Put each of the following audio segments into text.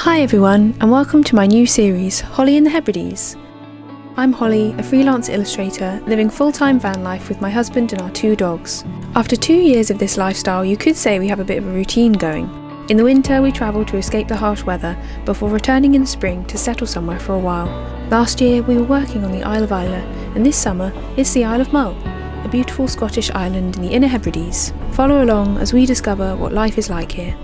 Hi everyone, and welcome to my new series, Holly in the Hebrides. I'm Holly, a freelance illustrator living full-time van life with my husband and our 2 dogs. After 2 years of this lifestyle, you could say we have a bit of a routine going. In the winter, we travel to escape the harsh weather before returning in the spring to settle somewhere for a while. Last year, we were working on the Isle of Mull, and this summer, it's the Isle of Mull, a beautiful Scottish island in the Inner Hebrides. Follow along as we discover what life is like here.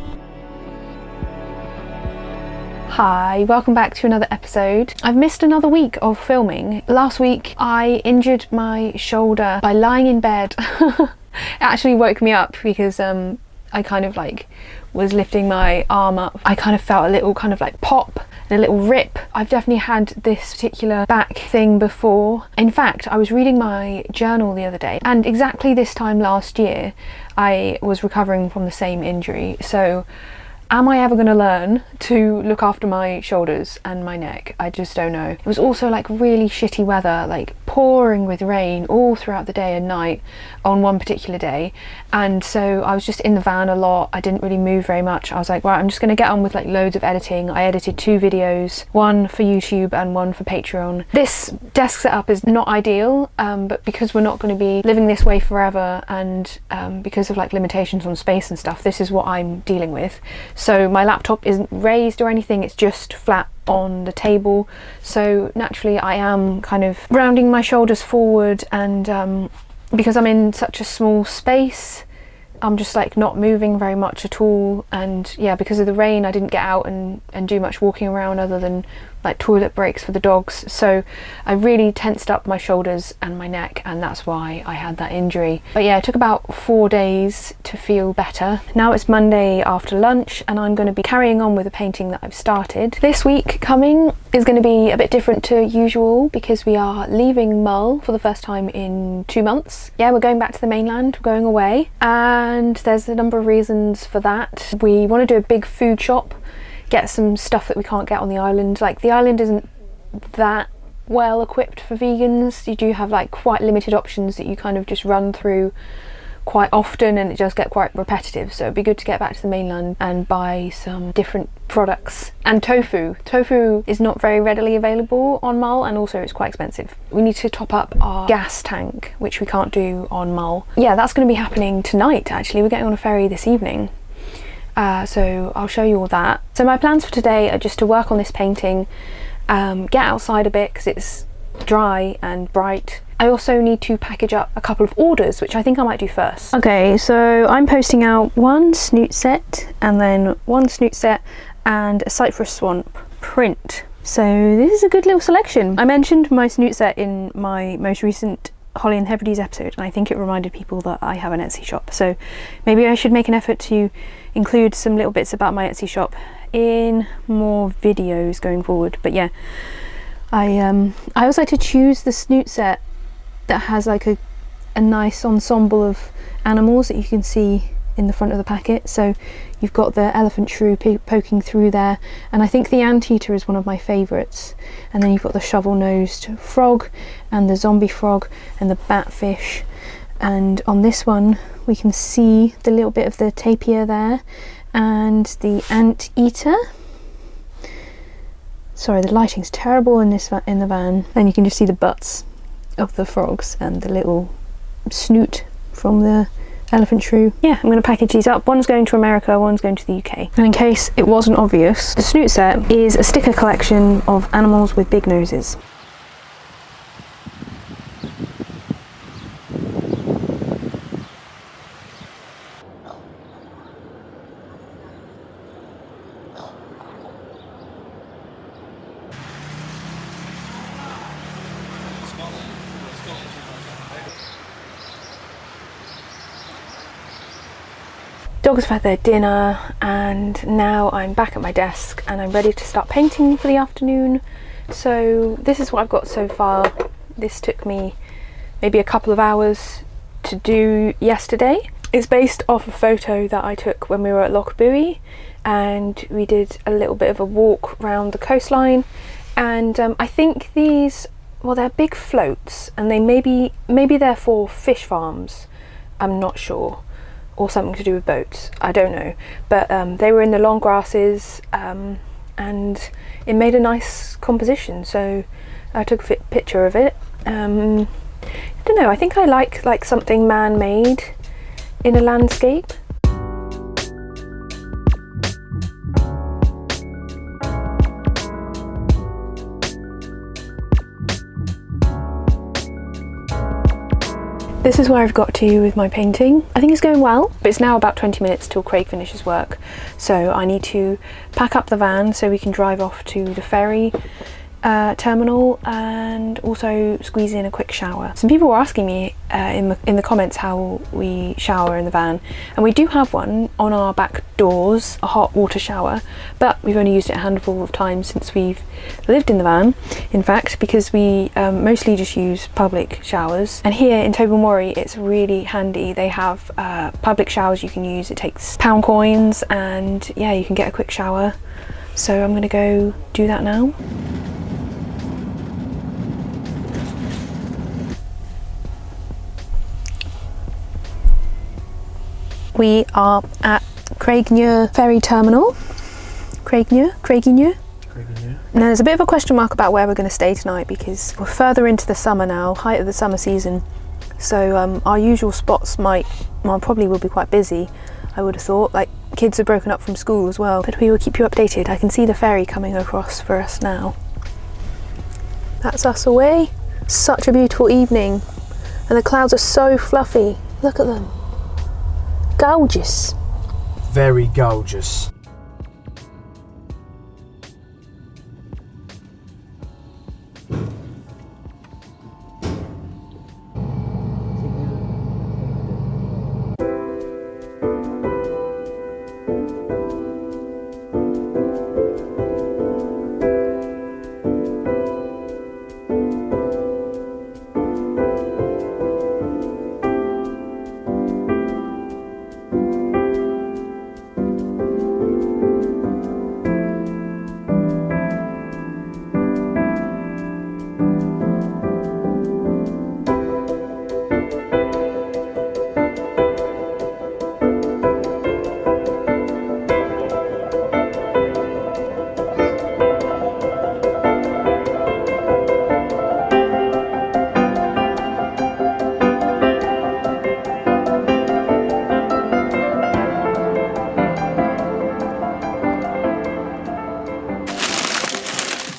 Hi, welcome back to another episode. I've missed another week of filming. Last week I injured my shoulder by lying in bed. It actually woke me up because I kind of was lifting my arm up. I kind of felt a little pop and a little rip. I've definitely had this particular back thing before. In fact, I was reading my journal the other day, and exactly this time last year I was recovering from the same injury. So am I ever going to learn to look after my shoulders and my neck? I just don't know. It was also really shitty weather, pouring with rain all throughout the day and night on one particular day, and so I was just in the van a lot. I didn't really move very much. I was like, right, I'm just going to get on with loads of editing. I edited 2 videos, one for YouTube and one for Patreon. This desk setup is not ideal, but because we're not going to be living this way forever, and because of limitations on space and stuff, this is what I'm dealing with. So my laptop isn't raised or anything, it's just flat on the table, so naturally I am kind of rounding my shoulders forward, and because I'm in such a small space, I'm just not moving very much at all. And yeah, because of the rain I didn't get out and do much walking around other than toilet breaks for the dogs, so I really tensed up my shoulders and my neck, and that's why I had that injury. But yeah, it took about 4 days to feel better. Now it's Monday after lunch and I'm going to be carrying on with the painting that I've started. This week coming is going to be a bit different to usual because we are leaving Mull for the first time in 2 months. Yeah, we're going back to the mainland, we're going away, and there's a number of reasons for that. We want to do a big food shop, get some stuff that we can't get on the island. The island isn't that well equipped for vegans. You do have quite limited options that you kind of just run through quite often, and it does get quite repetitive, so it'd be good to get back to the mainland and buy some different products. And tofu is not very readily available on Mull, and also it's quite expensive. We need to top up our gas tank, which we can't do on Mull. Yeah, that's going to be happening tonight actually. We're getting on a ferry this evening. So I'll show you all that. So my plans for today are just to work on this painting, get outside a bit because it's dry and bright. I also need to package up a couple of orders, which I think I might do first. Okay, so I'm posting out 1 snoot set, and then 1 snoot set and a Cypress Swamp print. So this is a good little selection. I mentioned my snoot set in my most recent Holly and the Hebrides episode, and I think it reminded people that I have an Etsy shop, so maybe I should make an effort to include some little bits about my Etsy shop in more videos going forward. But yeah, I always like to choose the snoot set that has a nice ensemble of animals that you can see in the front of the packet. So you've got the elephant shrew poking through there, and I think the anteater is one of my favourites, and then you've got the shovel-nosed frog and the zombie frog and the batfish, and on this one we can see the little bit of the tapir there and the anteater. Sorry, the lighting's terrible in the van, and you can just see the butts of the frogs and the little snoot from the elephant shrew. Yeah, I'm going to package these up. One's going to America, one's going to the UK. And in case it wasn't obvious, the snoot set is a sticker collection of animals with big noses. Dogs have had their dinner, and now I'm back at my desk and I'm ready to start painting for the afternoon. So this is what I've got so far. This took me maybe a couple of hours to do yesterday. It's based off a photo that I took when we were at Loch Buoy, and we did a little bit of a walk around the coastline, and I think these, well, they're big floats, and they maybe they're for fish farms, I'm not sure, or something to do with boats, I don't know, but they were in the long grasses and it made a nice composition, so I took a picture of it. I don't know, I think I like something man-made in a landscape. This is where I've got to with my painting. I think it's going well, but it's now about 20 minutes till Craig finishes work. So I need to pack up the van so we can drive off to the ferry terminal and also squeeze in a quick shower. Some people were asking me in the comments how we shower in the van, and we do have one on our back doors, a hot water shower, but we've only used it a handful of times since we've lived in the van, in fact, because we mostly just use public showers. And here in Tobermory it's really handy. They have public showers you can use. It takes pound coins, and yeah, you can get a quick shower. So I'm gonna go do that now. We are at Craignure ferry terminal. Craignure? Now there's a bit of a question mark about where we're going to stay tonight because we're further into the summer now, height of the summer season. So our usual spots probably will be quite busy, I would have thought. Like, kids are broken up from school as well. But we will keep you updated. I can see the ferry coming across for us now. That's us away. Such a beautiful evening. And the clouds are so fluffy. Look at them. Gorgeous. Very gorgeous.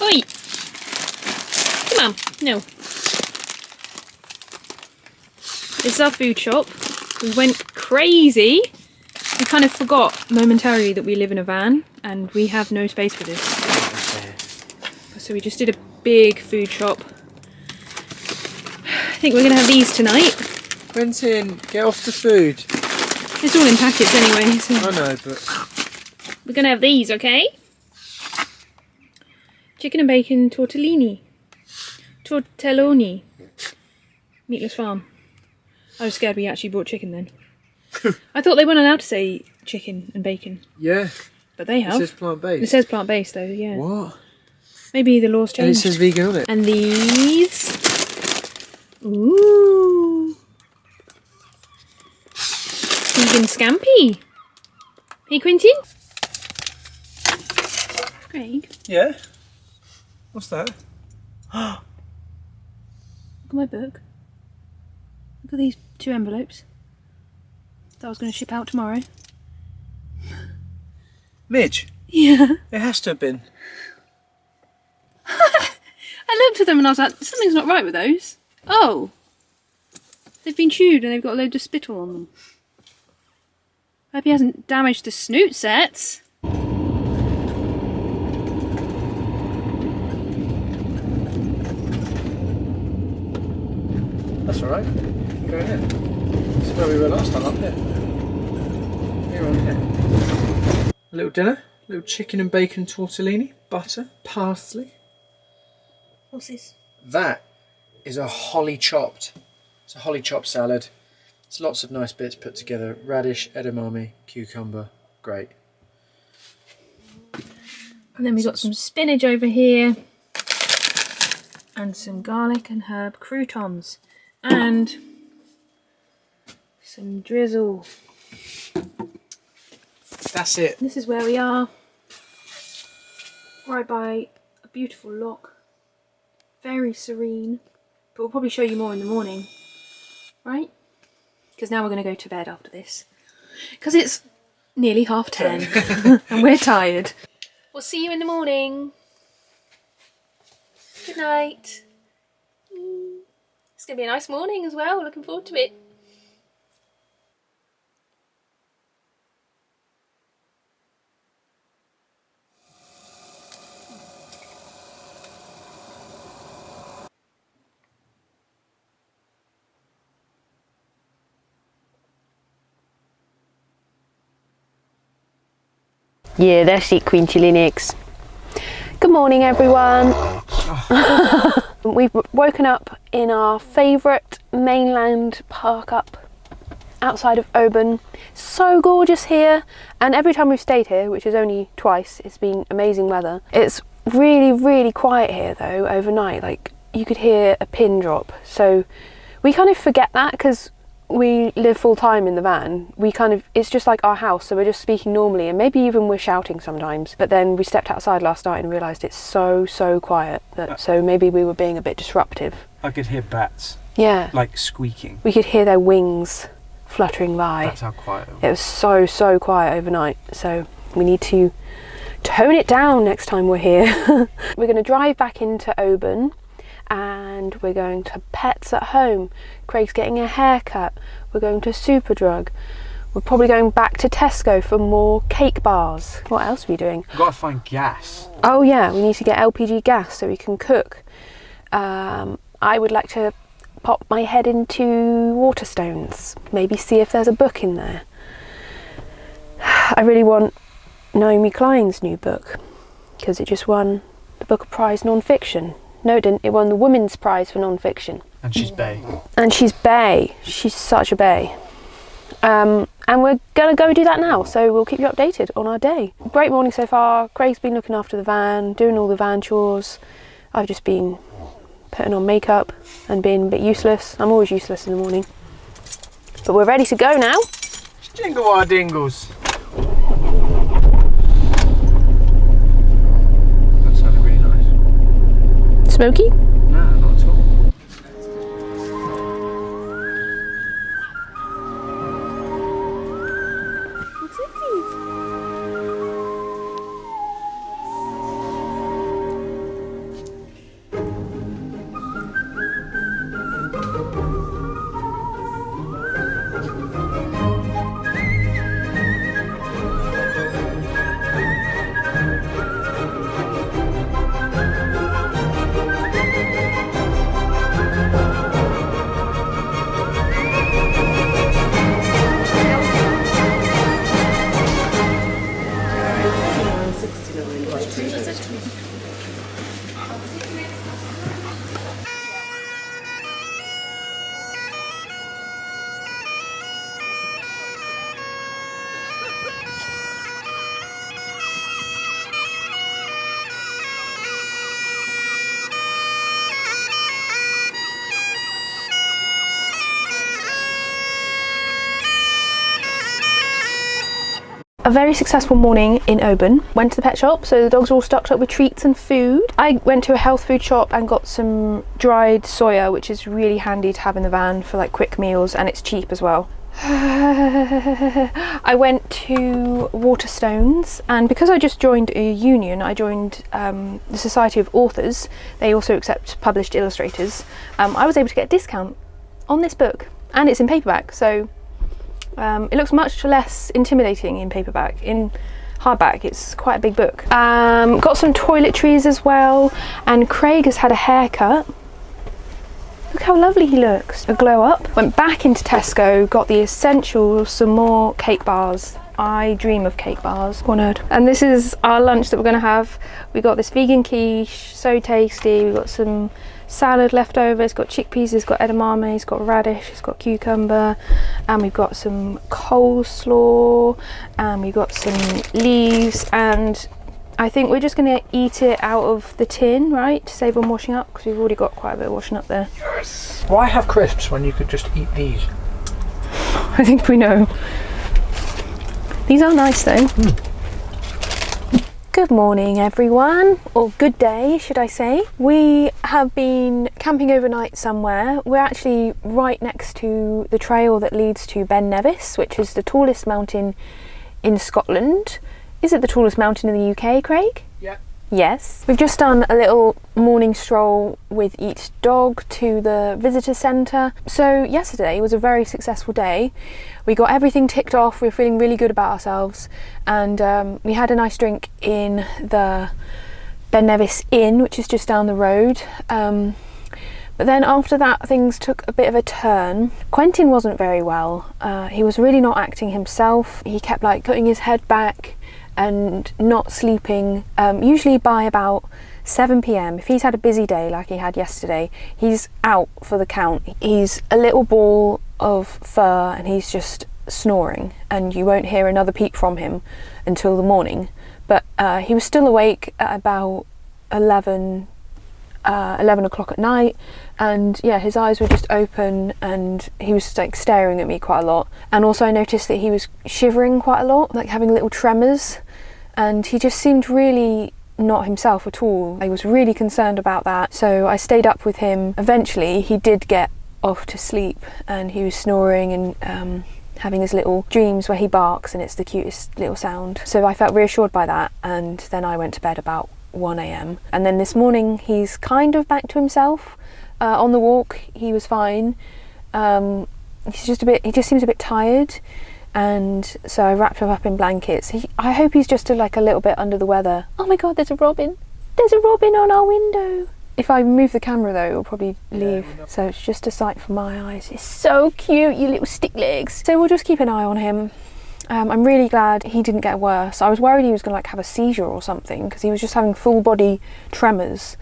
Oi! Come on, no. This is our food shop. We went crazy. We kind of forgot momentarily that we live in a van and we have no space for this. So we just did a big food shop. I think we're going to have these tonight. Quentin, get off the food. It's all in packets anyway. So. I know, but... We're going to have these, okay? Chicken and bacon tortellini. Tortelloni. Meatless farm. I was scared we actually bought chicken then. I thought they weren't allowed to say chicken and bacon. Yeah. But they have. It says plant-based. It says plant-based though, yeah. What? Maybe the law's changed. And it says vegan on it. And these. Ooh. Vegan scampi. Hey, Quentin? Craig? Yeah? What's that? Look at my book. Look at these 2 envelopes that I was going to ship out tomorrow. Midge? Yeah. It has to have been. I looked at them and I was like, something's not right with those. Oh. They've been chewed and they've got a load of spittle on them. I hope he hasn't damaged the snoot sets. That's alright. Go in here. This is where we were last time, up here. Here on here. A little dinner. A little chicken and bacon tortellini. Butter. Parsley. What's this? That is a holly chopped. It's a holly chopped salad. It's lots of nice bits put together. Radish, edamame, cucumber. Great. And then we've got some spinach over here. And some garlic and herb croutons. And some drizzle. That's it. This is where we are. right by a beautiful loch. Very serene. But we'll probably show you more in the morning, right? Because now we're going to go to bed after this. Because it's nearly 10:30 and we're tired. We'll see you in the morning. Good night. It's going to be a nice morning as well. Looking forward to it. Yeah, that's it, Quintilinix. Good morning, everyone. We've woken up in our favourite mainland park up outside of Oban. So gorgeous here, and every time we've stayed here, which is only twice, it's been amazing weather. It's really, really quiet here though overnight. Like, you could hear a pin drop. So we kind of forget that because we live full time in the van. It's just like our house, so we're just speaking normally, and maybe even we're shouting sometimes. But then we stepped outside last night and realised it's so quiet. So maybe we were being a bit disruptive. I could hear bats. Yeah. Like squeaking. We could hear their wings fluttering by. That's how quiet it was. So quiet overnight. So we need to tone it down next time we're here. We're going to drive back into Oban, and we're going to Pets at Home. Craig's getting a haircut. We're going to Superdrug. We're probably going back to Tesco for more cake bars. What else are we doing? We've got to find gas. Oh yeah, we need to get LPG gas so we can cook. I would like to pop my head into Waterstones. Maybe see if there's a book in there. I really want Naomi Klein's new book because it just won the Booker Prize non-fiction. No, it didn't. It won the Women's Prize for non-fiction. And she's bae. And she's bae. She's such a bae. And we're going to go do that now, so we'll keep you updated on our day. Great morning so far. Craig's been looking after the van, doing all the van chores. I've just been putting on makeup and being a bit useless. I'm always useless in the morning. But we're ready to go now. Jingle our dingles. That sounded really nice. Smoky? No, not at all. A very successful morning in Oban. Went to the pet shop, so the dogs are all stocked up with treats and food. I went to a health food shop and got some dried soya, which is really handy to have in the van for like quick meals, and it's cheap as well. I went to Waterstones, and because I just joined a union, I joined the Society of Authors. They also accept published illustrators. I was able to get a discount on this book, and it's in paperback, so it looks much less intimidating in paperback. In hardback, it's quite a big book. Got some toiletries as well, and Craig has had a haircut. Look how lovely he looks. A glow up. Went back into Tesco, got the essentials, some more cake bars. I dream of cake bars. Poor nerd. And this is our lunch that we're gonna have. We got this vegan quiche, so tasty. We got some salad left over. It's got chickpeas, it's got edamame, it's got radish, it's got cucumber, and we've got some coleslaw, and we've got some leaves, and I think we're just going to eat it out of the tin, right, to save on washing up, because we've already got quite a bit of washing up there. Yes. Why have crisps when you could just eat these? I think we know. These are nice though. Good morning everyone, or good day should I say. We have been camping overnight somewhere. We're actually right next to the trail that leads to Ben Nevis, which is the tallest mountain in Scotland. Is it the tallest mountain in the UK, Craig? Yeah. Yes. We've just done a little morning stroll with each dog to the visitor centre. So yesterday was a very successful day. We got everything ticked off, we were feeling really good about ourselves, and we had a nice drink in the Ben Nevis Inn, which is just down the road. But then after that things took a bit of a turn. Quentin wasn't very well. He was really not acting himself. He kept like putting his head back and not sleeping. Usually by about 7 p.m, if he's had a busy day like he had yesterday, he's out for the count. He's a little ball of fur and he's just snoring, and you won't hear another peep from him until the morning. But he was still awake at about 11 o'clock at night, and yeah, his eyes were just open and he was like staring at me quite a lot. And also I noticed that he was shivering quite a lot, like having little tremors, and he just seemed really not himself at all. I was really concerned about that, so I stayed up with him. Eventually he did get off to sleep and he was snoring and having his little dreams where he barks, and it's the cutest little sound. So I felt reassured by that, and then I went to bed about 1 a.m. and then this morning he's kind of back to himself. On the walk he was fine. He just seems a bit tired, and so I wrapped him up in blankets. I hope he's just a little bit under the weather. Oh my god, there's a robin! There's a robin on our window! If I move the camera though, it'll probably leave. So it's just a sight for my eyes. It's so cute, you little stick legs. So we'll just keep an eye on him. I'm really glad he didn't get worse. I was worried he was going to have a seizure or something, because he was just having full body tremors.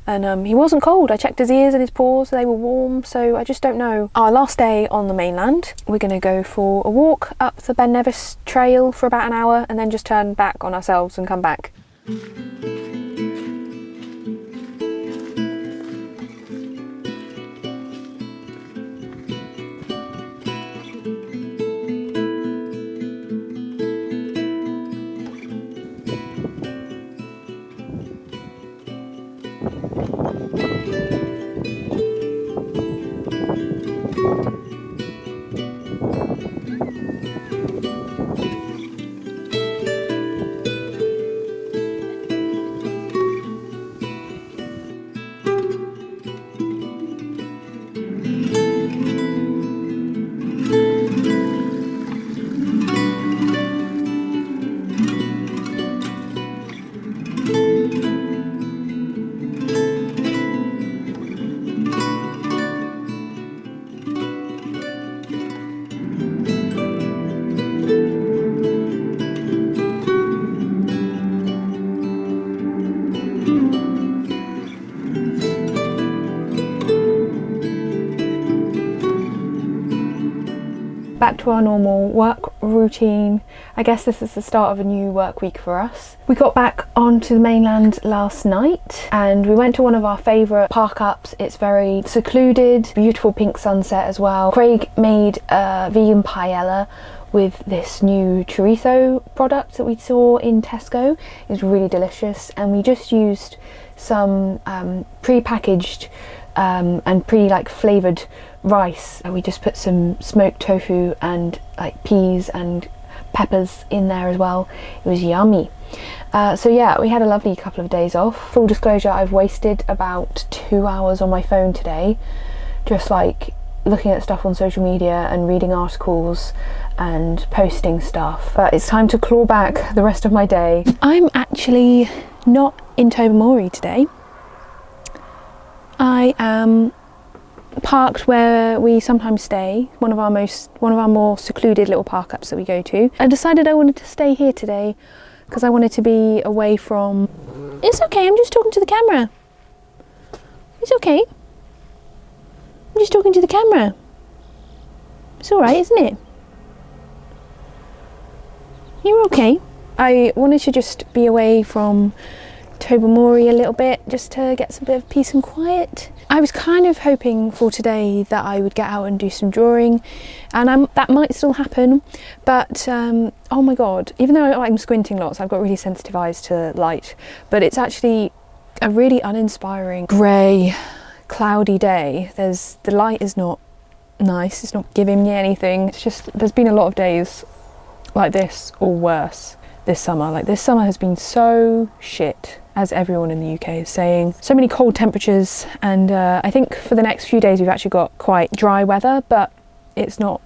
And he wasn't cold. I checked his ears and his paws, they were warm, so I just don't know. Our last day on the mainland, we're going to go for a walk up the Ben Nevis trail for about an hour and then just turn back on ourselves and come back. Back to our normal work routine. I guess this is the start of a new work week for us. We got back onto the mainland last night and we went to one of our favourite park ups. It's very secluded, beautiful pink sunset as well. Craig made a vegan paella with this new chorizo product that we saw in Tesco. It was really delicious, and we just used some pre-packaged and flavoured rice. We just put some smoked tofu and peas and peppers in there as well. It was yummy. So yeah, we had a lovely couple of days off. Full disclosure, I've wasted about 2 hours on my phone today, just looking at stuff on social media and reading articles and posting stuff. But it's time to claw back the rest of my day. I'm actually not in Tobermory today. I am parked where we sometimes stay, one of our more secluded little park ups that we go to. I decided I wanted to stay here today because I wanted to be away from... It's okay, I'm just talking to the camera. It's okay. I'm just talking to the camera. It's alright, isn't it? You're okay. I wanted to just be away from Tobermory a little bit, just to get some bit of peace and quiet. I was kind of hoping for today that I would get out and do some drawing, and that might still happen, but oh my god, even though I'm squinting lots, I've got really sensitive eyes to light, but it's actually a really uninspiring grey, cloudy day. The light is not nice, it's not giving me anything. It's just, there's been a lot of days like this or worse this summer. Like, this summer has been so shit, as everyone in the UK is saying. So many cold temperatures, and I think for the next few days we've actually got quite dry weather, but it's not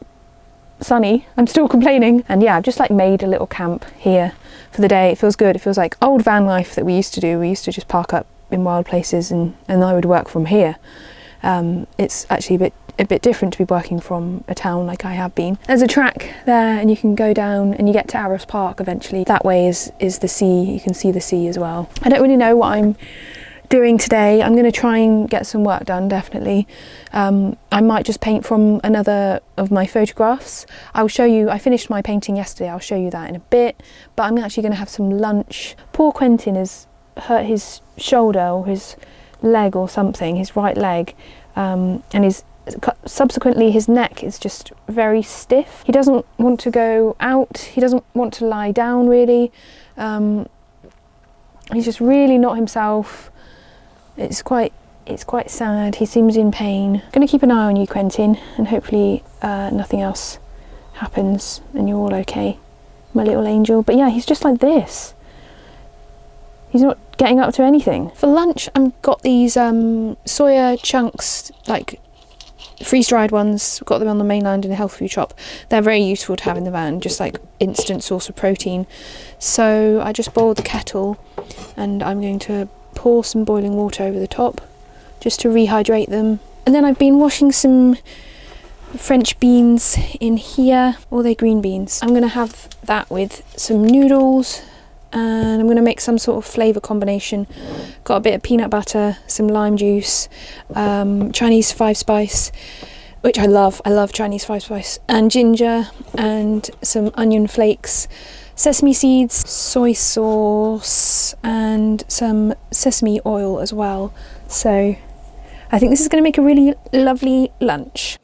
sunny. I'm still complaining. And yeah, I've just like made a little camp here for the day. It feels good. It feels like old van life that we used to do. We used to just park up in wild places and I would work from here. It's actually a bit different to be working from a town like I have been. There's a track there and you can go down and you get to Arras Park eventually. That way is the sea. You can see the sea as well. I don't really know what I'm doing today. I'm going to try and get some work done, definitely. I might just paint from another of my photographs. I'll show you, I finished my painting yesterday, I'll show you that in a bit, but I'm actually going to have some lunch. Poor Quentin has hurt his shoulder or his leg or something, his right leg, and subsequently his neck is just very stiff. He doesn't want to go out, he doesn't want to lie down really. He's just really not himself. It's quite sad. He seems in pain. I'm going to keep an eye on you, Quentin, and hopefully nothing else happens and you're all okay, my little angel. But yeah, he's just like this. He's not getting up to anything. For lunch, I've got these soya chunks, like freeze-dried ones. Got them on the mainland in a health food shop. They're very useful to have in the van, just like instant source of protein. So I just boiled the kettle and I'm going to pour some boiling water over the top just to rehydrate them. And then I've been washing some French beans in here, or they're green beans. I'm going to have that with some noodles and I'm going to make some sort of flavour combination. Got a bit of peanut butter, some lime juice, Chinese 5-spice, which I love Chinese 5-spice, and ginger and some onion flakes, sesame seeds, soy sauce and some sesame oil as well. So I think this is going to make a really lovely lunch.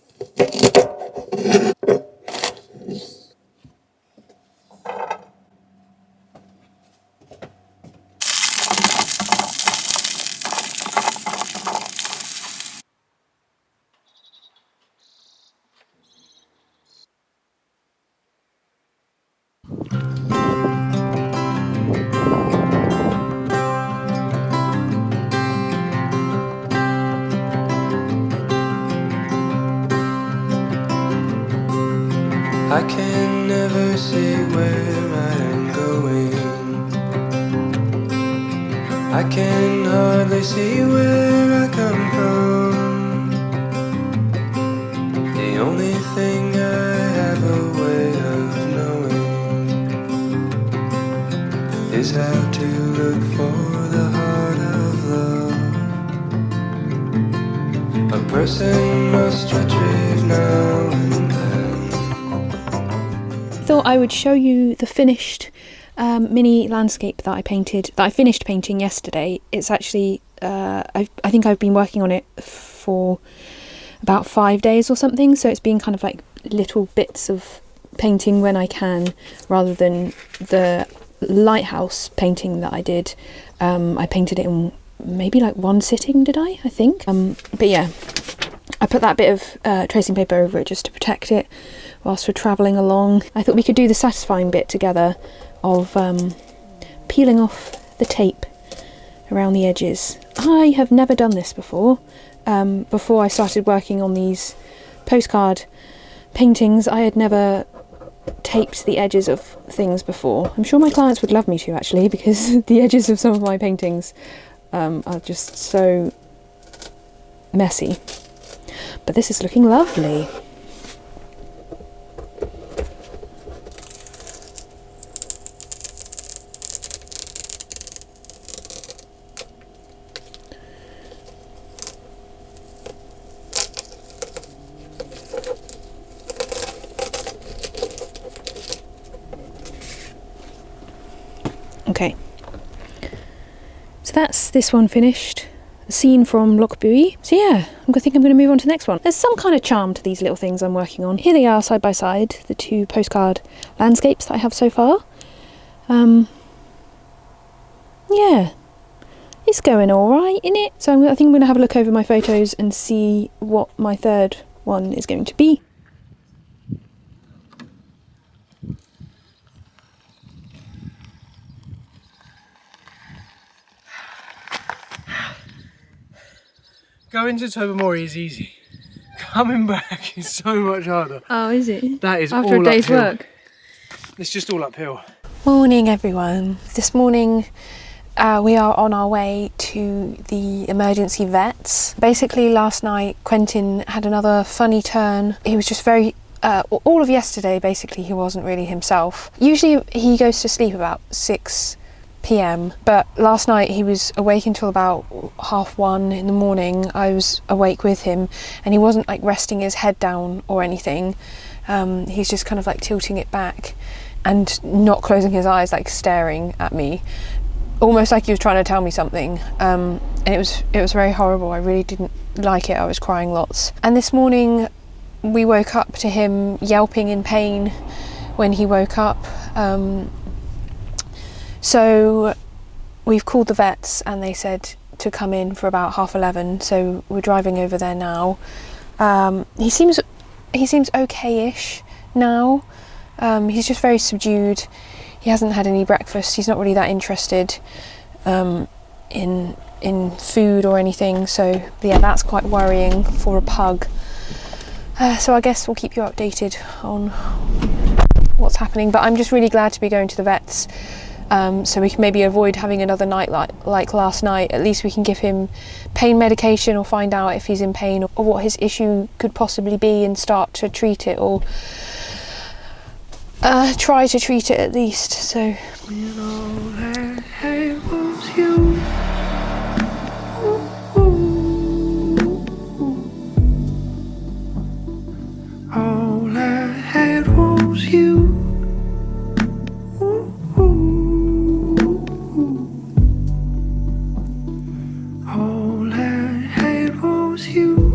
I can never see where I am going. I can hardly see where I come from. The only thing I have a way of knowing is how to look for the heart of love. A person must retrieve now and then. Thought I would show you the finished mini landscape that I finished painting yesterday. It's actually I think I've been working on it for about 5 days or something, so it's been kind of like little bits of painting when I can, rather than the lighthouse painting that I did. I painted it in maybe like one sitting, did I think. But yeah, I put that bit of tracing paper over it just to protect it whilst we're travelling along. I thought we could do the satisfying bit together of peeling off the tape around the edges. I have never done this before. Before I started working on these postcard paintings, I had never taped the edges of things before. I'm sure my clients would love me to, actually, because the edges of some of my paintings are just so messy. But this is looking lovely. So that's this one finished. A scene from Lochbuie. So yeah, I think I'm going to move on to the next one. There's some kind of charm to these little things I'm working on. Here they are side by side, the two postcard landscapes that I have so far. Yeah, it's going alright, innit? So I think I'm going to have a look over my photos and see what my third one is going to be. Going to Tobermory is easy. Coming back is so much harder. Oh, is it? That is after all a day's uphill. work. It's just all uphill. Morning, everyone. This morning we are on our way to the emergency vets. Basically, last night Quentin had another funny turn. He was just very all of yesterday basically he wasn't really himself. Usually he goes to sleep about 6 p.m, but last night he was awake until about 1:30 in the morning. I was awake with him and he wasn't like resting his head down or anything. He's just kind of like tilting it back and not closing his eyes, like staring at me, almost like he was trying to tell me something. And it was very horrible. I really didn't like it. I was crying lots. And this morning we woke up to him yelping in pain when he woke up. So we've called the vets and they said to come in for about 11:30. So we're driving over there now. He seems okay-ish now. He's just very subdued. He hasn't had any breakfast. He's not really that interested in food or anything. So yeah, that's quite worrying for a pug. So I guess we'll keep you updated on what's happening. But I'm just really glad to be going to the vets. So we can maybe avoid having another night like last night. At least we can give him pain medication or find out if he's in pain or what his issue could possibly be and start to treat it, or try to treat it at least. So all I had was you. All I had was you. All I had was you.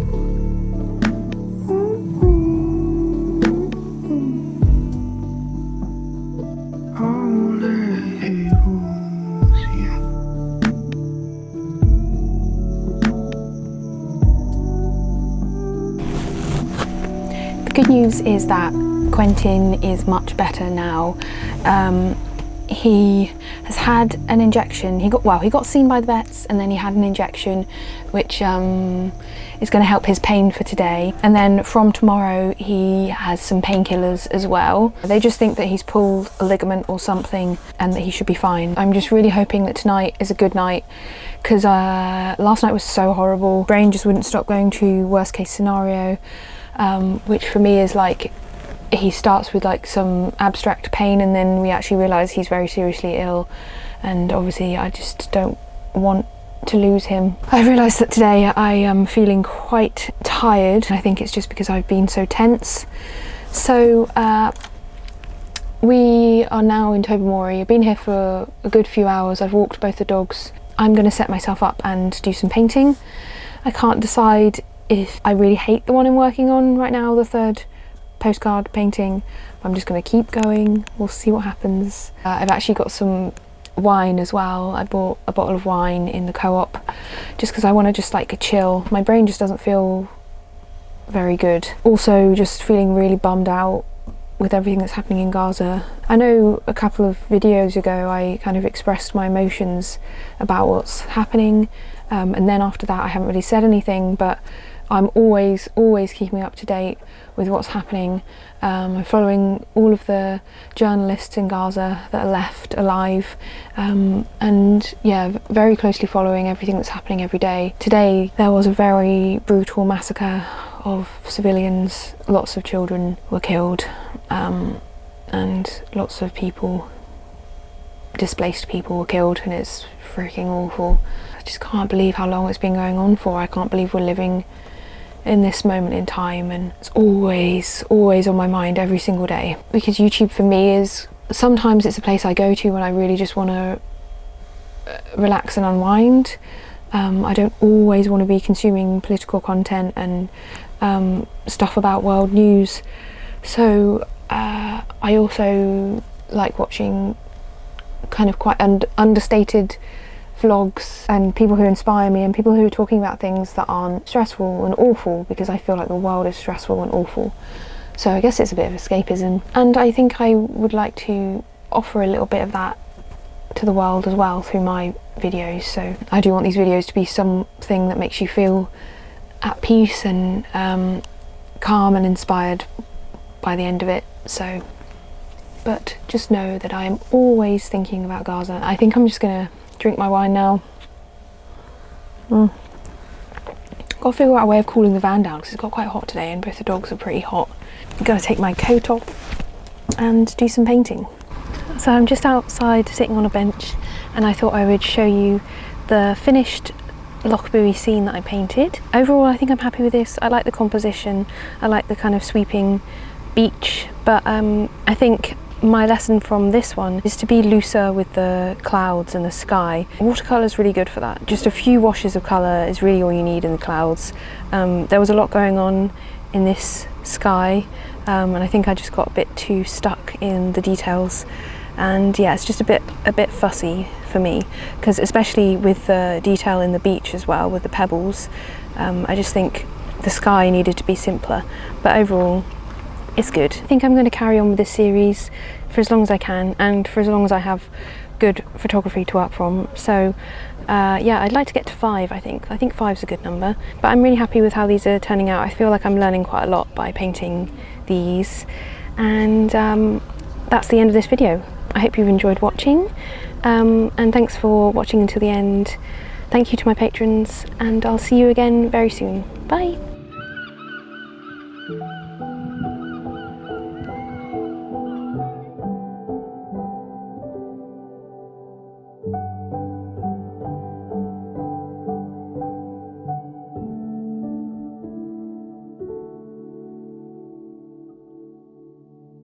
the good news is that Quentin is much better now. He has had an injection. He got seen by the vets and then he had an injection which is going to help his pain for today, and then from tomorrow he has some painkillers as well. They just think that he's pulled a ligament or something and that he should be fine. I'm just really hoping that tonight is a good night, because last night was so horrible. Brain just wouldn't stop going to worst case scenario, which for me is like he starts with like some abstract pain and then we actually realise he's very seriously ill, and obviously I just don't want to lose him. I realised that today I am feeling quite tired. I think it's just because I've been so tense. So we are now in Tobermory. I've been here for a good few hours. I've walked both the dogs. I'm going to set myself up and do some painting. I can't decide if I really hate the one I'm working on right now, the third postcard painting. I'm just going to keep going. We'll see what happens. I've actually got some wine as well. I bought a bottle of wine in the co-op just because I want to just like chill. My brain just doesn't feel very good. Also just feeling really bummed out with everything that's happening in Gaza. I know a couple of videos ago I kind of expressed my emotions about what's happening, and then after that I haven't really said anything, but I'm always keeping up to date with what's happening. I'm following all of the journalists in Gaza that are left alive, and yeah, very closely following everything that's happening every day. Today there was a very brutal massacre of civilians. Lots of children were killed, and lots of people, displaced people, were killed, and it's freaking awful. I just can't believe how long it's been going on for. I can't believe we're living in this moment in time, and it's always on my mind every single day, because YouTube for me is, sometimes it's a place I go to when I really just want to relax and unwind. I don't always want to be consuming political content and stuff about world news. So I also like watching kind of quite understated vlogs and people who inspire me and people who are talking about things that aren't stressful and awful, because I feel like the world is stressful and awful. So I guess it's a bit of escapism, and I think I would like to offer a little bit of that to the world as well through my videos. So I do want these videos to be something that makes you feel at peace and calm and inspired by the end of it. So, but just know that I am always thinking about Gaza. I think I'm just gonna drink my wine now. Got to figure out a way of cooling the van down because it's got quite hot today and both the dogs are pretty hot. I'm gonna take my coat off and do some painting. So I'm just outside sitting on a bench, and I thought I would show you the finished Loch Buoy scene that I painted. Overall, I think I'm happy with this. I like the composition, I like the kind of sweeping beach, but I think my lesson from this one is to be looser with the clouds and the sky. Watercolour is really good for that. Just a few washes of colour is really all you need in the clouds. There was a lot going on in this sky, and I think I just got a bit too stuck in the details. And yeah, it's just a bit fussy for me, because especially with the detail in the beach as well, with the pebbles, I just think the sky needed to be simpler. But overall, it's good. I think I'm going to carry on with this series for as long as I can, and for as long as I have good photography to work from. So yeah, I'd like to get to 5, I think. I think 5's a good number. But I'm really happy with how these are turning out. I feel like I'm learning quite a lot by painting these. And that's the end of this video. I hope you've enjoyed watching, and thanks for watching until the end. Thank you to my patrons, and I'll see you again very soon. Bye!